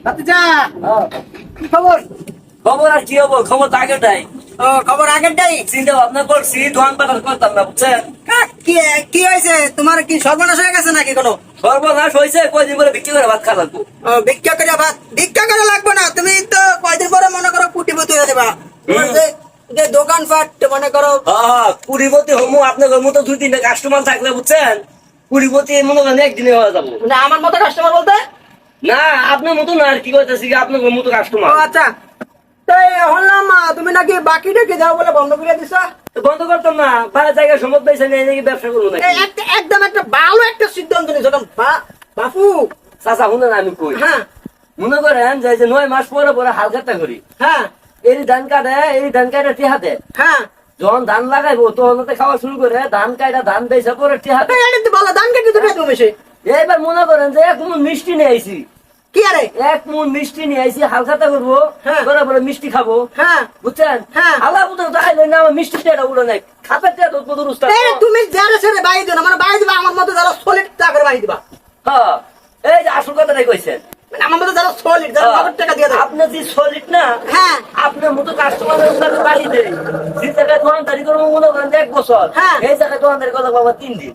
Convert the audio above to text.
ভাতিজা, কি খবর? খবর আর কি হবো, খবর তো আগেটাই। ও, খবর আগেরটাই। চিন্তা ভাবনা করছি, দোকান পাঠার করতাম না, বুঝছেন? কি কি হয়েছে? তোমার কি সর্বনাশ হয়ে গেছে নাকি কোনো? সর্বনাশ হয়েছে, কয়দিন করে বিক্রি করে ভাত খাওয়া লাগবো। ভিক্ষা করে ভাত? ভিক্ষা করে লাগবে না, তুমি তো কয়দিন পরে মনে করো কোটিপতি হয়ে যাবা। তোমার যে যে দোকানপাট মনে করো। হ্যাঁ, কুড়িপতি হমু, আপনার মতো 2-3টা কাস্টমার থাকলে, বুঝছেন, কুড়িপতি মনে করেন একদিনে হয়ে যাবো। মানে আমার মতো কাস্টমার বলতে? না, আপনার মতো না, আর কি করতেছি, আপনার মতো কাস্টমার। ও আচ্ছা, তাই শুনলাম তুমি নাকি বাকি রেখে যাও বলে বন্ধ করে দিছো। বন্ধ করতাম না, ভাড়া জায়গায় সম্ভব পাইছে না, নাকি ব্যবসা করবো না। একদম একটা ভালো একটা সিদ্ধান্ত নিয়েছো বাপু। চাচা শুনে না, আমি কই, হ্যাঁ মনে করেন যে 9 মাস পরে পরে হাল খাতা করি, হ্যাঁ এই ধান কাটে টিহাতে, হ্যাঁ। যখন ধান লাগাইবো তখন খাওয়া শুরু করে, ধান কাটা ধান বেচা পরে টিহাতে। বলো ধান কেটে দুটো তুমি সে এইবার মনে করেন যে 1 মণ মিষ্টি নিয়ে আইছি, কি আরে 1 মণ মিষ্টি নিয়ে আইছি, হাল খাতা করবো, হ্যাঁ। করার পরে মিষ্টি খাবো, হ্যাঁ বুঝছেন? হ্যাঁ। আল্লাহ বুঝতে তাইলে না, আমার মিষ্টি টেটা উড়ে নাই, খাতার টেটা তো কত রুস্তা। তুমি যারা ছেড়ে বাড়ি দিও না, মানে বাড়ি দিবা আমার মতো যারা সলিড টাকা বাড়ি দিবা। হ্যাঁ, এই যে আসল কথাটাই কইছেন। মানে আমার মতো যারা সলিড, যারা নগদ টাকা দিয়ে দেয়। আপনি যে সলিড না, হ্যাঁ আপনার মতো কাস্টমারের সাথে বাড়ি দেয়, যে জায়গায় দোকানদারি করবো মনে করেন যে 1 বছর, হ্যাঁ। এই জায়গায় দোকানদারি কথা বাবা 3 দিন।